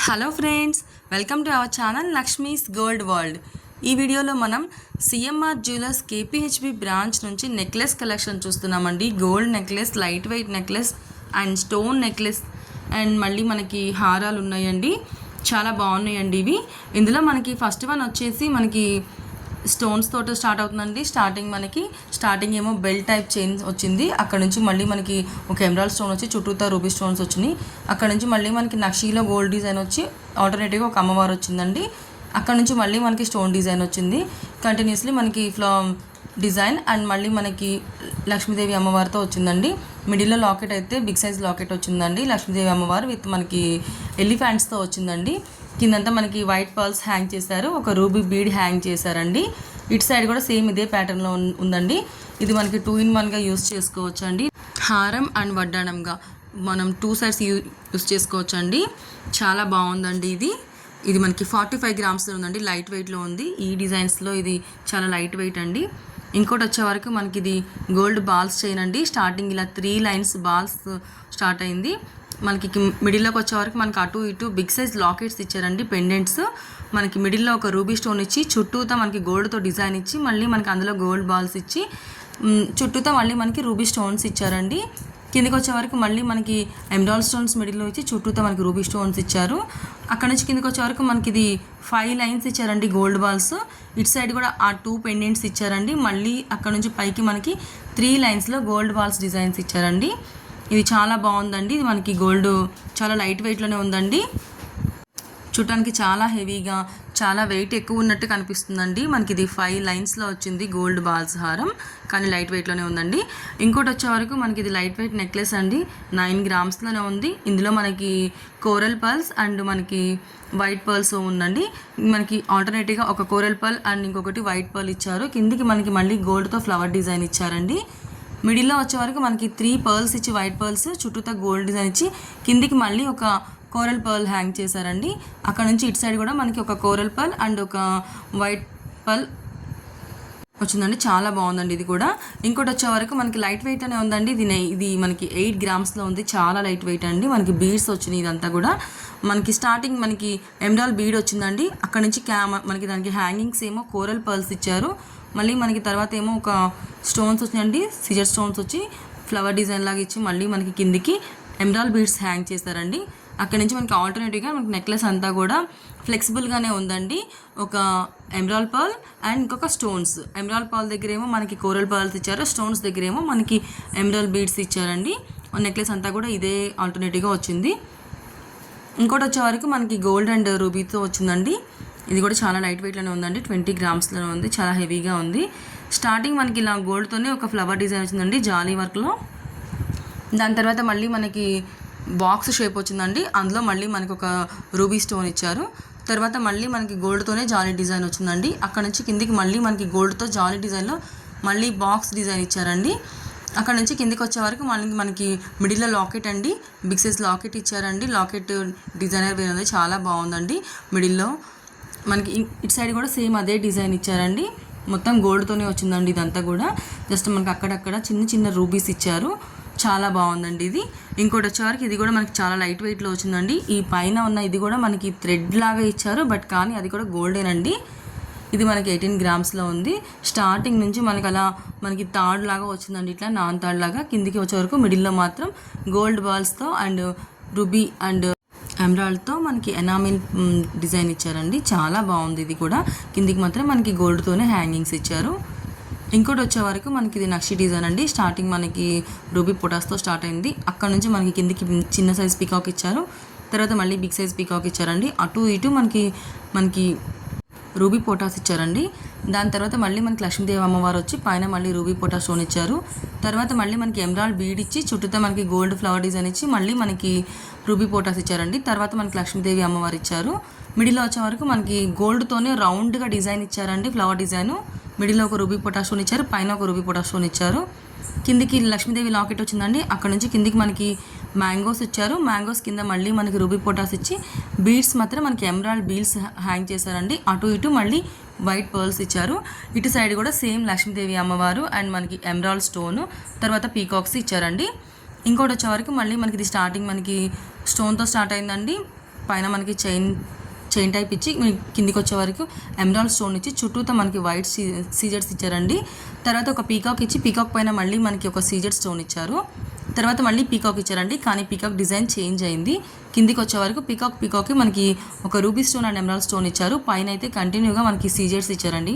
Hello friends, welcome to our channel Lakshmi's gold world. ఈ వీడియోలో మనం సిఎంఆర్ జ్యువెలర్స్ కేపీహెచ్బి బ్రాంచ్ నుంచి నెక్లెస్ కలెక్షన్ చూస్తున్నామండి. Gold necklace, light weight necklace and stone necklace and మళ్ళీ మనకి హారాలు ఉన్నాయండి. చాలా బాగున్నాయండి ఇవి. ఇందులో మనకి ఫస్ట్ వన్ వచ్చేసి మనకి స్టోన్స్ తోటి స్టార్ట్ అవుతుందండి. స్టార్టింగ్ ఏమో బెల్ టైప్ చైన్ వచ్చింది. అక్కడ నుంచి మళ్ళీ మనకి ఒక ఎమరాల్డ్ స్టోన్ వచ్చి చుట్టూతా రూబీ స్టోన్స్ వచ్చినాయి. అక్కడ నుంచి మళ్ళీ మనకి నక్షీలో గోల్డ్ డిజైన్ వచ్చి ఆల్టర్నేటివ్గా ఒక అమ్మవారు వచ్చిందండి. అక్కడ నుంచి మళ్ళీ మనకి స్టోన్ డిజైన్ వచ్చింది. కంటిన్యూస్లీ మనకి డిజైన్ అండ్ మళ్ళీ మనకి లక్ష్మీదేవి అమ్మవారితో వచ్చిందండి. మిడిల్లో లాకెట్ అయితే బిగ్ సైజ్ లాకెట్ వచ్చిందండి. లక్ష్మీదేవి అమ్మవారు విత్ మనకి ఎలిఫెంట్స్తో వచ్చిందండి. కిందంతా మనకి వైట్ పర్ల్స్ హ్యాంగ్ చేశారు, ఒక రూబీ బీడ్ హ్యాంగ్ చేశారండి. ఇటు సైడ్ కూడా సేమ్ ఇదే ప్యాటర్న్లో ఉందండి. ఇది మనకి 2-in-1గా యూస్ చేసుకోవచ్చు అండి. హారం అండ్ వడ్డాణంగా మనం 2 సైడ్స్ యూస్ చేసుకోవచ్చు అండి. చాలా బాగుందండి ఇది మనకి 45 గ్రామ్స్లో ఉందండి. లైట్ వెయిట్లో ఉంది. ఈ డిజైన్స్లో ఇది చాలా లైట్ వెయిట్ అండి. ఇంకోటి వచ్చే వరకు మనకి ఇది గోల్డ్ బాల్స్ చైన్ అండి. స్టార్టింగ్ ఇలా 3 లైన్స్ బాల్స్ స్టార్ట్ అయింది. మనకి మిడిల్లోకి వచ్చే వరకు మనకి అటు ఇటు బిగ్ సైజ్ లాకెట్స్ ఇచ్చారండి, పెండెంట్స్. మనకి మిడిల్లో ఒక రూబీ స్టోన్ ఇచ్చి చుట్టూతా మనకి గోల్డ్తో డిజైన్ ఇచ్చి మళ్ళీ మనకి అందులో గోల్డ్ బాల్స్ ఇచ్చి చుట్టూతా మళ్ళీ మనకి రూబీ స్టోన్స్ ఇచ్చారండి. కిందికి వచ్చే వరకు మళ్ళీ మనకి ఎమరాల్డ్ స్టోన్స్ మిడిల్లో ఇచ్చి చుట్టూతో మనకి రూబీ స్టోన్స్ ఇచ్చారు. అక్కడ నుంచి కిందికి వచ్చే వరకు మనకి ఇది 5 లైన్స్ ఇచ్చారండి గోల్డ్ బాల్స్. ఇటు సైడ్ కూడా ఆ 2 పెండెంట్స్ ఇచ్చారండి. మళ్ళీ అక్కడ నుంచి పైకి మనకి 3 లైన్స్లో గోల్డ్ బాల్స్ డిజైన్స్ ఇచ్చారండి. ఇది చాలా బాగుందండి. ఇది మనకి గోల్డ్ చాలా లైట్ వెయిట్లోనే ఉందండి. చూడటానికి చాలా హెవీగా, చాలా వెయిట్ ఎక్కువ ఉన్నట్టు కనిపిస్తుందండి. మనకి ఇది 5 లైన్స్లో వచ్చింది గోల్డ్ బాల్స్ హారం, కానీ లైట్ వెయిట్లోనే ఉందండి. ఇంకోటి వచ్చే వరకు మనకి ఇది లైట్ వెయిట్ నెక్లెస్ అండి. 9 గ్రామ్స్లోనే ఉంది. ఇందులో మనకి కోరల్ పర్ల్స్ అండ్ మనకి వైట్ పర్ల్స్ ఉందండి. మనకి ఆల్టర్నేటివ్గా ఒక కోరల్ పర్ల్ అండ్ ఇంకొకటి వైట్ పర్ల్ ఇచ్చారు. కిందికి మనకి మళ్ళీ గోల్డ్తో ఫ్లవర్ డిజైన్ ఇచ్చారండి. మిడిల్లో వచ్చే వరకు మనకి 3 పర్ల్స్ ఇచ్చి వైట్ పర్ల్స్ చుట్టూతా గోల్డ్ డిజైన్ ఇచ్చి కిందికి మళ్ళీ ఒక కోరల్ పర్ల్ హ్యాంగ్ చేశారండి. అక్కడ నుంచి ఇటు సైడ్ కూడా మనకి ఒక కోరల్ పర్ల్ అండ్ ఒక వైట్ పర్ల్ వచ్చిందండి. చాలా బాగుందండి ఇది కూడా. ఇంకోటి వచ్చే వరకు మనకి లైట్ వెయిట్ అనే ఉందండి. ఇది మనకి 8 గ్రామ్స్లో ఉంది. చాలా లైట్ వెయిట్ అండి. మనకి బీడ్స్ వచ్చినాయి. ఇదంతా కూడా మనకి స్టార్టింగ్ మనకి ఎమరాల్డ్ బీడ్ వచ్చిందండి. అక్కడ నుంచి మనకి దానికి హ్యాంగింగ్స్ ఏమో కోరల్ పర్ల్స్ ఇచ్చారు. మళ్ళీ మనకి తర్వాత ఏమో ఒక స్టోన్స్ వచ్చినాయండి, సిజర్ స్టోన్స్ వచ్చి ఫ్లవర్ డిజైన్ లాగా ఇచ్చి మళ్ళీ మనకి కిందికి ఎమరాల్డ్ బీడ్స్ హ్యాంగ్ చేశారండి. అక్కడ నుంచి మనకి ఆల్టర్నేటివ్గా మనకి నెక్లెస్ అంతా కూడా ఫ్లెక్సిబుల్గానే ఉందండి. ఒక ఎమరాల్డ్ పర్ల్ అండ్ ఇంకొక స్టోన్స్. ఎమరాల్డ్ పర్ల్ దగ్గర ఏమో మనకి కోరల్ పర్ల్స్ ఇచ్చారు, స్టోన్స్ దగ్గర ఏమో మనకి ఎమరాల్డ్ బీడ్స్ ఇచ్చారండి. నెక్లెస్ అంతా కూడా ఇదే ఆల్టర్నేటివ్గా వచ్చింది. ఇంకోటి వచ్చే వరకు మనకి గోల్డ్ అండ్ రూబీతో వచ్చిందండి. ఇది కూడా చాలా లైట్ వెయిట్లోనే ఉందండి. 20 గ్రామ్స్లోనే ఉంది. చాలా హెవీగా ఉంది. స్టార్టింగ్ మనకి ఇలా గోల్డ్తోనే ఒక ఫ్లవర్ డిజైన్ వచ్చిందండి జాలీ వర్క్లో. దాని తర్వాత మళ్ళీ మనకి బాక్స్ షేప్ వచ్చిందండి. అందులో మళ్ళీ మనకి ఒక రూబీ స్టోన్ ఇచ్చారు. తర్వాత మళ్ళీ మనకి గోల్డ్తోనే జాలీ డిజైన్ వచ్చిందండి. అక్కడ నుంచి కిందికి మళ్ళీ మనకి గోల్డ్తో జాలీ డిజైన్లో మళ్ళీ బాక్స్ డిజైన్ ఇచ్చారండి. అక్కడ నుంచి కిందికి వచ్చే వరకు మనకి మిడిల్లో లాకెట్ అండి, బిగ్ సైజ్ లాకెట్ ఇచ్చారండి. లాకెట్ డిజైనర్ వేరే ఉంది, చాలా బాగుందండి. మిడిల్లో మనకి ఇటు సైడ్ కూడా సేమ్ అదే డిజైన్ ఇచ్చారండి. మొత్తం గోల్డ్తోనే వచ్చిందండి. ఇదంతా కూడా జస్ట్ మనకి అక్కడక్కడ చిన్న చిన్న రూబీస్ ఇచ్చారు. చాలా బాగుందండి ఇది. ఇంకోటి వచ్చేవరకు ఇది కూడా మనకి చాలా లైట్ వెయిట్లో వచ్చిందండి. ఈ పైన ఉన్న ఇది కూడా మనకి థ్రెడ్ లాగా ఇచ్చారు, బట్ కానీ అది కూడా గోల్డేనండి. ఇది మనకి 18 గ్రామ్స్లో ఉంది. స్టార్టింగ్ నుంచి మనకి అలా మనకి తాడ్ లాగా వచ్చిందండి, ఇట్లా నాన్ తాడ్ లాగా. కిందికి వచ్చే వరకు మిడిల్లో మాత్రం గోల్డ్ బాల్స్తో అండ్ రూబీ అండ్ ఎమరాల్డ్తో మనకి ఎనామిల్ డిజైన్ ఇచ్చారండి. చాలా బాగుంది ఇది కూడా. కిందికి మాత్రం మనకి గోల్డ్తోనే హ్యాంగింగ్స్ ఇచ్చారు. ఇంకోటి వచ్చే వరకు మనకి ఇది నక్షి డిజైన్ అండి. స్టార్టింగ్ మనకి రూబీ పొటాస్తో స్టార్ట్ అయింది. అక్కడ నుంచి మనకి కిందికి చిన్న సైజ్ పీకాక్ ఇచ్చారు. తర్వాత మళ్ళీ బిగ్ సైజ్ పీకాక్ ఇచ్చారండి. అటు ఇటు మనకి రూబీ పొటాస్ ఇచ్చారండి. దాని తర్వాత మళ్ళీ మనకి లక్ష్మీదేవి అమ్మవారు వచ్చి పైన మళ్ళీ రూబీ పొటాస్ స్టోన్ ఇచ్చారు. తర్వాత మళ్ళీ మనకి ఎమరాల్డ్ బీడ్ ఇచ్చి చుట్టూతో మనకి గోల్డ్ ఫ్లవర్ డిజైన్ ఇచ్చి మళ్ళీ మనకి రూబీ పొటాస్ ఇచ్చారండి. తర్వాత మనకి లక్ష్మీదేవి అమ్మవారు ఇచ్చారు. మిడిల్లో వచ్చే వరకు మనకి గోల్డ్తోనే రౌండ్గా డిజైన్ ఇచ్చారండి, ఫ్లవర్ డిజైన్. మిడిల్లో ఒక రూబీ పొటాస్ స్టోన్ ఇచ్చారు, పైన ఒక రూబీ పొటాస్ స్టోన్ ఇచ్చారు. కిందికి లక్ష్మీదేవి లాకెట్ వచ్చిందండి. అక్కడ నుంచి కిందికి మనకి మ్యాంగోస్ ఇచ్చారు. మ్యాంగోస్ కింద మళ్ళీ మనకి రూబీ పొటాస్ ఇచ్చి బీడ్స్ మాత్రం మనకి ఎమరాల్డ్ బీడ్స్ హ్యాంగ్ చేశారండి. అటు ఇటు మళ్ళీ వైట్ పర్ల్స్ ఇచ్చారు. ఇటు సైడ్ కూడా సేమ్ లక్ష్మీదేవి అమ్మవారు అండ్ మనకి ఎమరాల్డ్ స్టోన్, తర్వాత పీకాక్స్ ఇచ్చారండి. ఇంకోటి వచ్చే వరకు మళ్ళీ మనకి ఇది స్టార్టింగ్ మనకి స్టోన్తో స్టార్ట్ అయిందండి. పైన మనకి చైన్ టైప్ ఇచ్చి కిందికి వచ్చే వరకు ఎమరాల్డ్ స్టోన్ ఇచ్చి చుట్టూతో మనకి వైట్ సీజర్స్ ఇచ్చారండి. తర్వాత ఒక పీకాక్ ఇచ్చి పీకాక్ పైన మళ్ళీ మనకి ఒక సీజర్ స్టోన్ ఇచ్చారు. తర్వాత మళ్ళీ పీకాక్ ఇచ్చారండి, కానీ పీకాక్ డిజైన్ చేంజ్ అయింది. కిందికి వచ్చే వరకు పీకాక్కి మనకి ఒక ruby stone and emerald stone ఇచ్చారు. పైన అయితే కంటిన్యూగా మనకి సీజర్స్ ఇచ్చారండి.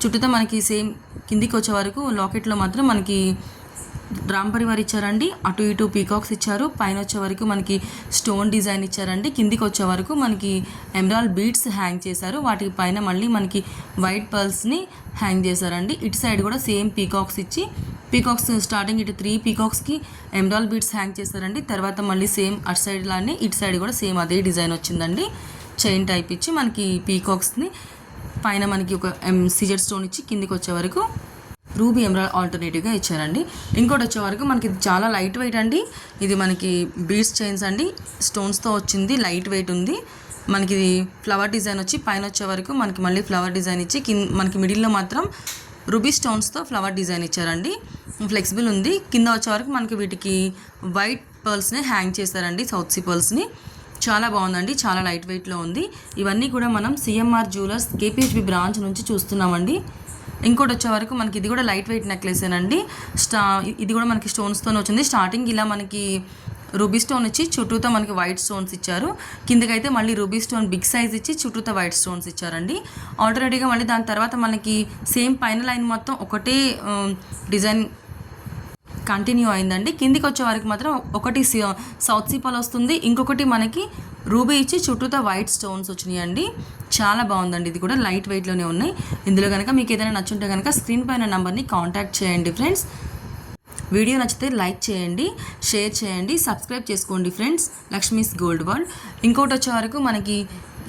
చుట్టూతో మనకి సేమ్ కిందికి వచ్చే వరకు లాకెట్లో మాత్రం మనకి రామ్ పరివార్ ఇచ్చారండి. అటు ఇటు పీకాక్స్ ఇచ్చారు. పైన వచ్చే వరకు మనకి స్టోన్ డిజైన్ ఇచ్చారండి. కిందికి వచ్చే వరకు మనకి ఎమరాల్డ్ బీడ్స్ హ్యాంగ్ చేశారు. వాటి పైన మళ్ళీ మనకి వైట్ పర్ల్స్ని హ్యాంగ్ చేశారండి. ఇటు సైడ్ కూడా సేమ్ పీకాక్స్ ఇచ్చి పీకాక్స్ స్టార్టింగ్ ఇటు 3 పీకాక్స్కి ఎమరాల్డ్ బీడ్స్ హ్యాంగ్ చేశారండి. తర్వాత మళ్ళీ సేమ్ అటు సైడ్ లానే ఇటు సైడ్ కూడా సేమ్ అదే డిజైన్ వచ్చిందండి. చైన్ టైప్ ఇచ్చి మనకి పీకాక్స్ని పైన మనకి ఒక సిజర్ స్టోన్ ఇచ్చి కిందికి వచ్చే వరకు రూబీ ఎమరాల్డ్ ఆల్టర్నేటివ్గా ఇచ్చారండి. ఇంకోటి వచ్చే వరకు మనకి ఇది చాలా లైట్ వెయిట్ అండి. ఇది మనకి బీడ్స్ చైన్స్ అండి, స్టోన్స్తో వచ్చింది, లైట్ వెయిట్ ఉంది. మనకి ఇది ఫ్లవర్ డిజైన్ వచ్చి పైన వచ్చే వరకు మనకి మళ్ళీ ఫ్లవర్ డిజైన్ ఇచ్చి మనకి మిడిల్లో మాత్రం రూబీ స్టోన్స్తో ఫ్లవర్ డిజైన్ ఇచ్చారండి. ఫ్లెక్సిబుల్ ఉంది. కింద వచ్చే వరకు మనకి వీటికి వైట్ పర్ల్స్ని హ్యాంగ్ చేశారండి, సౌత్ సీ పర్ల్స్ని. చాలా బాగుందండి, చాలా లైట్ వెయిట్లో ఉంది. ఇవన్నీ కూడా మనం సిఎంఆర్ జ్యువెలర్స్ కేపీహెచ్బి బ్రాంచ్ నుంచి చూస్తున్నామండి. ఇంకోటి వచ్చే వరకు మనకి ఇది కూడా లైట్ వెయిట్ నెక్లెసేనండి. ఇది కూడా మనకి స్టోన్స్తోనే వచ్చింది. స్టార్టింగ్ ఇలా మనకి రూబీ స్టోన్ ఇచ్చి చుట్టూతో మనకి వైట్ స్టోన్స్ ఇచ్చారు. కిందకైతే మళ్ళీ రూబీ స్టోన్ బిగ్ సైజ్ ఇచ్చి చుట్టూతో వైట్ స్టోన్స్ ఇచ్చారండి. ఆల్టర్నేటివ్గా మళ్ళీ దాని తర్వాత మనకి సేమ్ పైన లైన్ మొత్తం ఒకటే డిజైన్ కంటిన్యూ అయిందండి. కిందికి వచ్చే వరకు మాత్రం ఒకటి సౌత్ సీ పర్ల్ వస్తుంది, ఇంకొకటి మనకి రూబీ ఇచ్చి చుట్టూతో వైట్ స్టోన్స్ వచ్చినాయండి. చాలా బాగుందండి. ఇది కూడా లైట్ వెయిట్లోనే ఉన్నాయి. ఇందులో కనుక మీకు ఏదైనా నచ్చుంటే కనుక స్క్రీన్ పైన నెంబర్ని కాంటాక్ట్ చేయండి ఫ్రెండ్స్. వీడియో నచ్చితే లైక్ చేయండి, షేర్ చేయండి, సబ్స్క్రైబ్ చేసుకోండి ఫ్రెండ్స్. Lakshmi's gold world. ఇంకోటి వచ్చే వరకు మనకి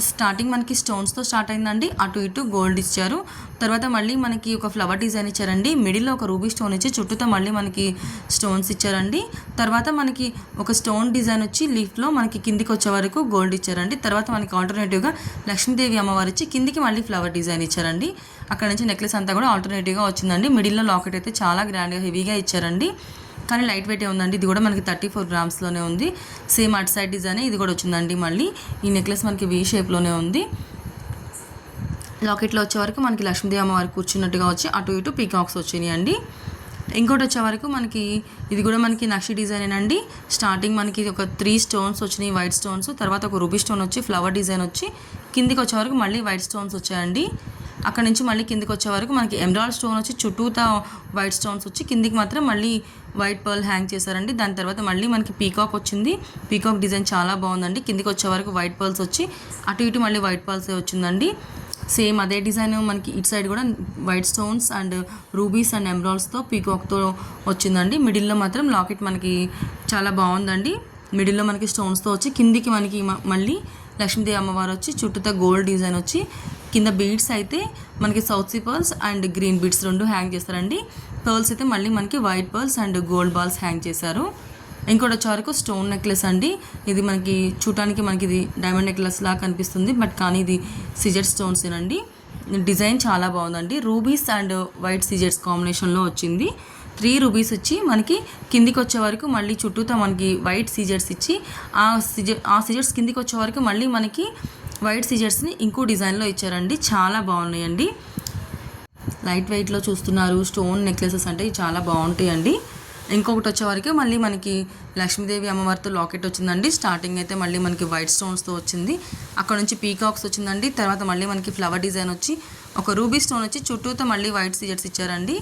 స్టార్టింగ్ మనకి స్టోన్స్తో స్టార్ట్ అయిందండి. అటు ఇటు గోల్డ్ ఇచ్చారు. తర్వాత మళ్ళీ మనకి ఒక ఫ్లవర్ డిజైన్ ఇచ్చారండి. మిడిల్లో ఒక రూబీ స్టోన్ ఇచ్చి చుట్టూతో మళ్ళీ మనకి స్టోన్స్ ఇచ్చారండి. తర్వాత మనకి ఒక స్టోన్ డిజైన్ వచ్చి లీఫ్లో మనకి కిందికి వచ్చే వరకు గోల్డ్ ఇచ్చారండి. తర్వాత మనకి ఆల్టర్నేటివ్గా లక్ష్మీదేవి అమ్మవారు ఇచ్చి కిందికి మళ్ళీ ఫ్లవర్ డిజైన్ ఇచ్చారండి. అక్కడ నుంచి నెక్లెస్ అంతా కూడా ఆల్టర్నేటివ్గా వచ్చిందండి. మిడిల్లో లాకెట్ అయితే చాలా గ్రాండ్గా హెవీగా ఇచ్చారండి, కానీ లైట్ వెయిటే ఉందండి. ఇది కూడా మనకి 34 గ్రామ్స్లోనే ఉంది. సేమ్ అట్ సైడ్ డిజైన్ ఇది కూడా వచ్చిందండి. మళ్ళీ ఈ నెక్లెస్ మనకి వీ షేప్లోనే ఉంది. లాకెట్లో వచ్చే వరకు మనకి లక్ష్మీదేవి అమ్మవారికి కూర్చున్నట్టుగా వచ్చి అటు ఇటు పీకాక్స్ వచ్చినాయి అండి. ఇంకోటి వచ్చే వరకు మనకి ఇది కూడా మనకి నక్షి డిజైన్ అండి. స్టార్టింగ్ మనకి ఒక 3 స్టోన్స్ వచ్చినాయి, వైట్ స్టోన్స్. తర్వాత ఒక రూబీ స్టోన్ వచ్చి ఫ్లవర్ డిజైన్ వచ్చి కిందికి వచ్చే వరకు మళ్ళీ వైట్ స్టోన్స్ వచ్చాయండి. అక్కడ నుంచి మళ్ళీ కిందికి వచ్చే వరకు మనకి ఎమరాల్డ్ స్టోన్ వచ్చి చుట్టూతా వైట్ స్టోన్స్ వచ్చి కిందికి మాత్రం మళ్ళీ వైట్ పర్ల్ హ్యాంగ్ చేశారండి. దాని తర్వాత మళ్ళీ మనకి పీకాక్ వచ్చింది. పీకాక్ డిజైన్ చాలా బాగుందండి. కిందికి వచ్చే వరకు వైట్ పర్ల్స్ వచ్చి అటు ఇటు మళ్ళీ వైట్ పర్ల్సే వచ్చిందండి. సేమ్ అదే డిజైన్ మనకి ఇటు సైడ్ కూడా white stones and rubies and ఎమరాల్డ్స్తో పీకాక్తో వచ్చిందండి. మిడిల్లో మాత్రం లాకెట్ మనకి చాలా బాగుందండి. మిడిల్లో మనకి స్టోన్స్తో వచ్చి కిందికి మనకి మళ్ళీ లక్ష్మీదేవి అమ్మవారు వచ్చి చుట్టూతో గోల్డ్ డిజైన్ వచ్చి కింద బీడ్స్ అయితే మనకి south sea pearls and green beads 2 hang చేస్తారండి. పర్ల్స్ అయితే మళ్ళీ మనకి white pearls and gold balls hang చేశారు. ఇంకోటి వచ్చే వరకు స్టోన్ నెక్లెస్ అండి. ఇది మనకి చూడటానికి మనకి ఇది డైమండ్ నెక్లెస్ లాగా కనిపిస్తుంది, బట్ కానీ ఇది సిజర్ స్టోన్స్ ఏనండి. డిజైన్ చాలా బాగుందండి. రూబీస్ అండ్ వైట్ సిజర్స్ కాంబినేషన్లో వచ్చింది. 3 రూబీస్ వచ్చి మనకి కిందికి వచ్చే వరకు మళ్ళీ చుట్టూతో మనకి వైట్ సిజర్స్ ఇచ్చి ఆ సిజర్స్ కిందికి వచ్చే వరకు మళ్ళీ మనకి వైట్ సిజర్స్ని ఇంకో డిజైన్లో ఇచ్చారండి. చాలా బాగున్నాయండి. లైట్ వెయిట్లో చూస్తున్నారు. స్టోన్ నెక్లెసెస్ అంటే చాలా బాగుంటాయండి. ఇంకొకటి వచ్చే వరకు మళ్ళీ మనకి లక్ష్మీదేవి అమ్మవారితో లాకెట్ వచ్చిందండి. స్టార్టింగ్ అయితే మళ్ళీ మనకి వైట్ స్టోన్స్తో వచ్చింది. అక్కడ నుంచి పీకాక్స్ వచ్చిందండి. తర్వాత మళ్ళీ మనకి ఫ్లవర్ డిజైన్ వచ్చి ఒక రూబీ స్టోన్ వచ్చి చుట్టూతో మళ్ళీ వైట్ సిజర్స్ ఇచ్చారండి.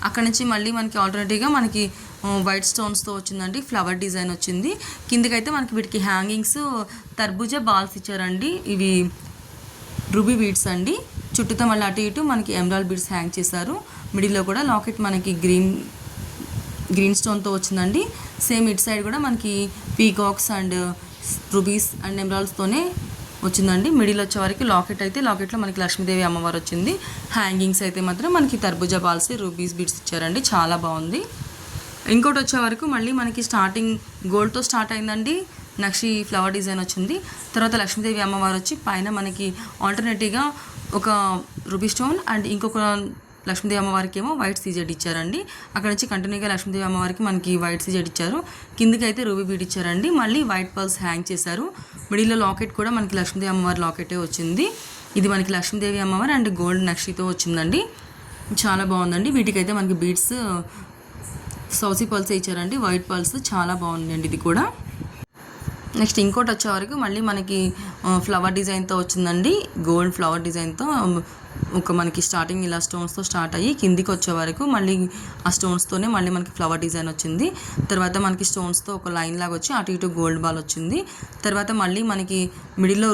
అక్కడ నుంచి మళ్ళీ మనకి ఆల్టర్నేటివ్గా మనకి వైట్ స్టోన్స్తో వచ్చిందండి. ఫ్లవర్ డిజైన్ వచ్చింది. కిందకైతే మనకి వీటికి హ్యాంగింగ్స్ తర్బూజా బాల్స్ ఇచ్చారండి. ఇవి రూబీ బీడ్స్ అండి. చుట్టూతో మళ్ళీ అటు ఇటు మనకి ఎమరాల్డ్ బీడ్స్ హ్యాంగ్ చేశారు. మిడిల్లో కూడా లాకెట్ మనకి గ్రీన్ స్టోన్తో వచ్చిందండి. సేమ్ ఇటు సైడ్ కూడా మనకి పీకాక్స్ అండ్ రూబీస్ అండ్ ఎమరాల్డ్స్తోనే వచ్చిందండి. మిడిల్ వచ్చే వరకు లాకెట్ అయితే లాకెట్లో మనకి లక్ష్మీదేవి అమ్మవారు వచ్చింది. హ్యాంగింగ్స్ అయితే మాత్రం మనకి తర్బూజా బాల్స్ రూబీస్ బీడ్స్ ఇచ్చారండి. చాలా బాగుంది. ఇంకోటి వచ్చే వరకు మళ్ళీ మనకి స్టార్టింగ్ గోల్డ్తో స్టార్ట్ అయిందండి. నక్షి ఫ్లవర్ డిజైన్ వచ్చింది. తర్వాత లక్ష్మీదేవి అమ్మవారు వచ్చి పైన మనకి ఆల్టర్నేటివ్గా ఒక రూబీ స్టోన్ అండ్ ఇంకొక లక్ష్మీదేవి అమ్మవారికి ఏమో వైట్ సీజెడ్ ఇచ్చారండి. అక్కడ నుంచి కంటిన్యూగా లక్ష్మీదేవి అమ్మవారికి మనకి వైట్ సీజెడ్ ఇచ్చారు. కిందికి అయితే రూబీ బీడ్ ఇచ్చారండి. మళ్ళీ వైట్ పర్ల్స్ హ్యాంగ్ చేశారు. మిడిల్లో లాకెట్ కూడా మనకి లక్ష్మీదేవి అమ్మవారి లాకెటే వచ్చింది. ఇది మనకి లక్ష్మీదేవి అమ్మవారు అండ్ గోల్డ్ నక్షితో వచ్చిందండి. చాలా బాగుందండి. వీటికైతే మనకి బీడ్స్ సౌసీ పర్ల్స్ ఇచ్చారండి, వైట్ పర్ల్స్. చాలా బాగుందండి ఇది కూడా. నెక్స్ట్ ఇంకోటి వచ్చే వరకు మళ్ళీ మనకి ఫ్లవర్ డిజైన్తో వచ్చిందండి. గోల్డ్ ఫ్లవర్ డిజైన్తో ఒక మనకి స్టార్టింగ్ ఇలా స్టోన్స్తో స్టార్ట్ అయ్యి కిందికి వచ్చే వరకు మళ్ళీ ఆ స్టోన్స్తోనే మళ్ళీ మనకి ఫ్లవర్ డిజైన్ వచ్చింది. తర్వాత మనకి స్టోన్స్తో ఒక లైన్ లాగా వచ్చి అటు ఇటు గోల్డ్ బాల్ వచ్చింది. తర్వాత మళ్ళీ మనకి మిడిల్లో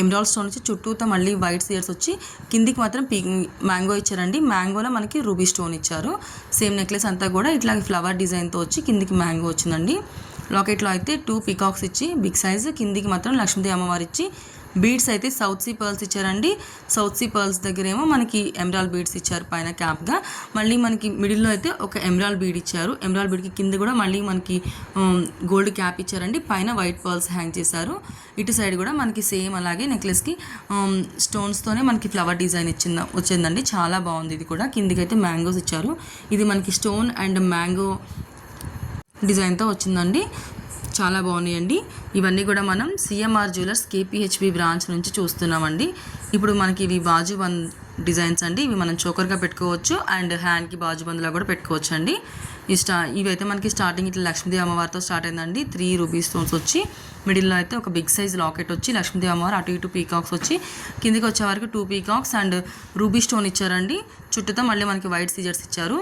ఎమరాల్డ్ స్టోన్ వచ్చి చుట్టూతో మళ్ళీ వైట్ సీడ్స్ వచ్చి కిందికి మాత్రం మ్యాంగో ఇచ్చారండి. మ్యాంగోలో మనకి రూబీ స్టోన్ ఇచ్చారు. సేమ్ నెక్లెస్ అంతా కూడా ఇట్లా ఫ్లవర్ డిజైన్తో వచ్చి కిందికి మ్యాంగో వచ్చిందండి. లాకెట్లో అయితే 2 పీకాక్స్ ఇచ్చి బిగ్ సైజ్, కిందికి మాత్రం లక్ష్మీదేవి అమ్మవారు ఇచ్చి బీడ్స్ అయితే సౌత్ సీ పర్ల్స్ ఇచ్చారండి. సౌత్ సీ పర్ల్స్ దగ్గర ఏమో మనకి ఎమరాల్డ్ బీడ్స్ ఇచ్చారు పైన క్యాప్గా. మళ్ళీ మనకి మిడిల్లో అయితే ఒక ఎమరాల్డ్ బీడ్ ఇచ్చారు. ఎమరాల్డ్ బీడ్కి కింద కూడా మళ్ళీ మనకి గోల్డ్ క్యాప్ ఇచ్చారండి. పైన వైట్ పర్ల్స్ హ్యాంగ్ చేశారు. ఇటు సైడ్ కూడా మనకి సేమ్ అలాగే నెక్లెస్కి స్టోన్స్తోనే మనకి ఫ్లవర్ డిజైన్ వచ్చిందండి. చాలా బాగుంది ఇది కూడా. కిందికి అయితే మ్యాంగోస్ ఇచ్చారు. ఇది మనకి స్టోన్ అండ్ మ్యాంగో డిజైన్తో వచ్చిందండి. చాలా బాగున్నాయండి. ఇవన్నీ కూడా మనం సిఎంఆర్ జ్యువెలర్స్ కేపీహెచ్బి బ్రాంచ్ నుంచి చూస్తున్నామండి. ఇప్పుడు మనకి ఇవి బాజుబంద్ డిజైన్స్ అండి. ఇవి మనం చోకర్గా పెట్టుకోవచ్చు అండ్ హ్యాండ్కి బాజుబంద్లా కూడా పెట్టుకోవచ్చు అండి. ఇవైతే మనకి స్టార్టింగ్ ఇట్లా లక్ష్మీదేవి అమ్మవారితో స్టార్ట్ అయిందండి. 3 రూబీ స్టోన్స్ వచ్చి మిడిల్లో అయితే ఒక బిగ్ సైజ్ లాకెట్ వచ్చి లక్ష్మీదేవి అమ్మవారు అటు ఇటు పీకాక్స్ వచ్చి కిందికి వచ్చే వరకు 2 పీకాక్స్ అండ్ రూబీ స్టోన్ ఇచ్చారండి. చుట్టూతో మళ్ళీ మనకి వైట్ సీజర్స్ ఇచ్చారు.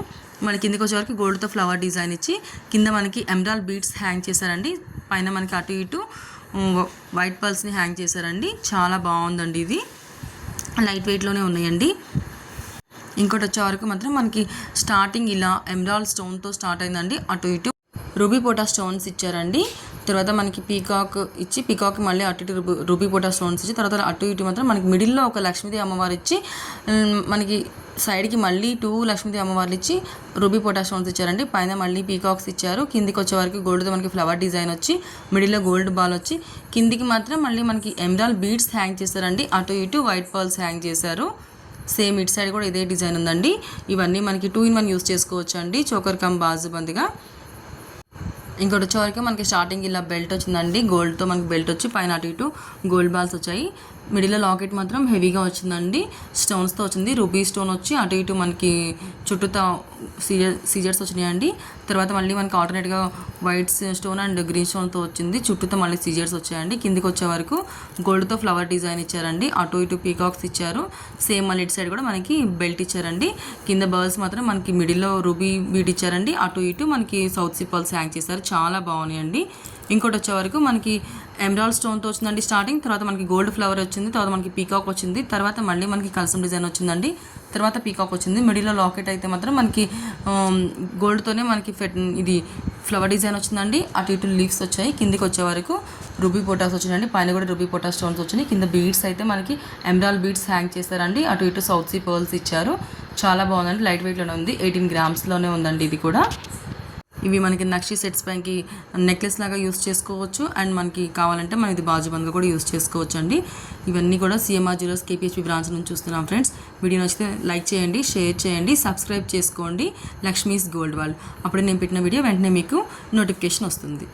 మన కిందికి వచ్చే వరకు గోల్డ్తో ఫ్లవర్ డిజైన్ ఇచ్చి కింద మనకి ఎమరాల్డ్ బీడ్స్ హ్యాంగ్ చేశారండి. పైన మనకి అటు ఇటు వైట్ పర్ల్స్ని హ్యాంగ్ చేశారండి. చాలా బాగుందండి. ఇది లైట్ వెయిట్లోనే ఉన్నాయండి. ఇంకోటి వచ్చే వరకు మాత్రం మనకి స్టార్టింగ్ ఇలా ఎమరాల్డ్ స్టోన్తో స్టార్ట్ అయిందండి. అటు ఇటు రూబీ పోటా స్టోన్స్ ఇచ్చారండి. తర్వాత మనకి పీకాక్ ఇచ్చి పీకాక్ మళ్ళీ అటు ఇటు రూబీ పోటా స్టోన్స్ ఇచ్చి తర్వాత అటు ఇటు మాత్రం మనకి మిడిల్లో ఒక లక్ష్మీదేవి అమ్మవారు ఇచ్చి మనకి సైడ్కి మళ్ళీ 2 లక్ష్మీదేవి అమ్మవార్లు ఇచ్చి రూబీ పోటా స్టోన్స్ ఇచ్చారండి. పైన మళ్ళీ పీకాక్స్ ఇచ్చారు. కిందికి వచ్చే వరకు గోల్డ్తో మనకి ఫ్లవర్ డిజైన్ వచ్చి మిడిల్లో గోల్డ్ బాల్ వచ్చి కిందికి మాత్రం మళ్ళీ మనకి ఎమరాల్డ్ బీడ్స్ హ్యాంగ్ చేశారండి. అటు ఇటు వైట్ పర్ల్స్ హ్యాంగ్ చేశారు. సేమ్ ఇటు సైడ్ కూడా ఇదే డిజైన్ ఉందండి. ఇవన్నీ మనకి 2 in 1 యూస్ చేసుకోవచ్చు అండి, చోకర్ కమ్ బాజుబందిగా. ఇంకోటి వచ్చేవరకు మనకి స్టార్టింగ్ ఇలా బెల్ట్ వచ్చిందండి. గోల్డ్తో మనకి బెల్ట్ వచ్చి పైన అటు ఇటు గోల్డ్ బాల్స్ వచ్చాయి. మిడిల్లో లాకెట్ మాత్రం హెవీగా వచ్చిందండి. స్టోన్స్తో వచ్చింది. రూబీ స్టోన్ వచ్చి అటు ఇటు మనకి చుట్టూతో సీజర్స్ వచ్చినాయండి. తర్వాత మళ్ళీ మనకి ఆల్టర్నేట్గా వైట్ స్టోన్ అండ్ గ్రీన్ స్టోన్తో వచ్చింది. చుట్టూతో మళ్ళీ సీజర్స్ వచ్చాయండి. కిందికి వచ్చే వరకు గోల్డ్తో ఫ్లవర్ డిజైన్ ఇచ్చారండి. అటు ఇటు పీకాక్స్ ఇచ్చారు. సేమ్ మళ్ళీ ఇటు సైడ్ కూడా మనకి బెల్ట్ ఇచ్చారండి. కింద బర్ల్స్ మాత్రం మనకి మిడిల్లో రూబీ బీట్ ఇచ్చారండి. అటు ఇటు మనకి సౌత్ సీ పర్ల్స్ హ్యాంగ్ చేశారు. చాలా బాగున్నాయండి. ఇంకోటి వచ్చే వరకు మనకి ఎమరాల్డ్ స్టోన్తో వచ్చిందండి స్టార్టింగ్. తర్వాత మనకి గోల్డ్ ఫ్లవర్ వచ్చింది. తర్వాత మనకి పీకాక్ వచ్చింది. తర్వాత మళ్ళీ మనకి కలసం డిజైన్ వచ్చిందండి. తర్వాత పీకాక్ వచ్చింది. మిడిల్లో లాకెట్ అయితే మాత్రం మనకి గోల్డ్తోనే మనకి ఇది ఫ్లవర్ డిజైన్ వచ్చిందండి. అటు ఇటు లీవ్స్ వచ్చాయి. కిందికి వచ్చే వరకు రూబీ పోటాస్ వచ్చినాయండి. పైన కూడా రూబీ పోటా స్టోన్స్ వచ్చినాయి. కింద బీడ్స్ అయితే మనకి ఎమరాల్డ్ బీడ్స్ హ్యాంగ్ చేశారండి. అటు ఇటు సౌత్ సీ పర్ల్స్ ఇచ్చారు. చాలా బాగుందండి. లైట్ వెయిట్లోనే ఉంది. 18 grams ఉందండి ఇది కూడా. ఇవి మనకి నక్షి సెట్స్ పైకి నెక్లెస్ లాగా యూస్ చేసుకోవచ్చు అండ్ మనకి కావాలంటే మనం ఇది బాజుబంద్గా కూడా యూస్ చేసుకోవచ్చు అండి. ఇవన్నీ కూడా సిఎంఆర్ జ్యువెలర్స్ కేపీహెచ్బి బ్రాంచ్ నుంచి చూస్తున్నాం ఫ్రెండ్స్. వీడియో నచ్చితే లైక్ చేయండి, షేర్ చేయండి, సబ్స్క్రైబ్ చేసుకోండి లక్ష్మీస్ గోల్డ్ వరల్డ్. అప్పుడే నేను పెట్టిన వీడియో వెంటనే మీకు నోటిఫికేషన్ వస్తుంది.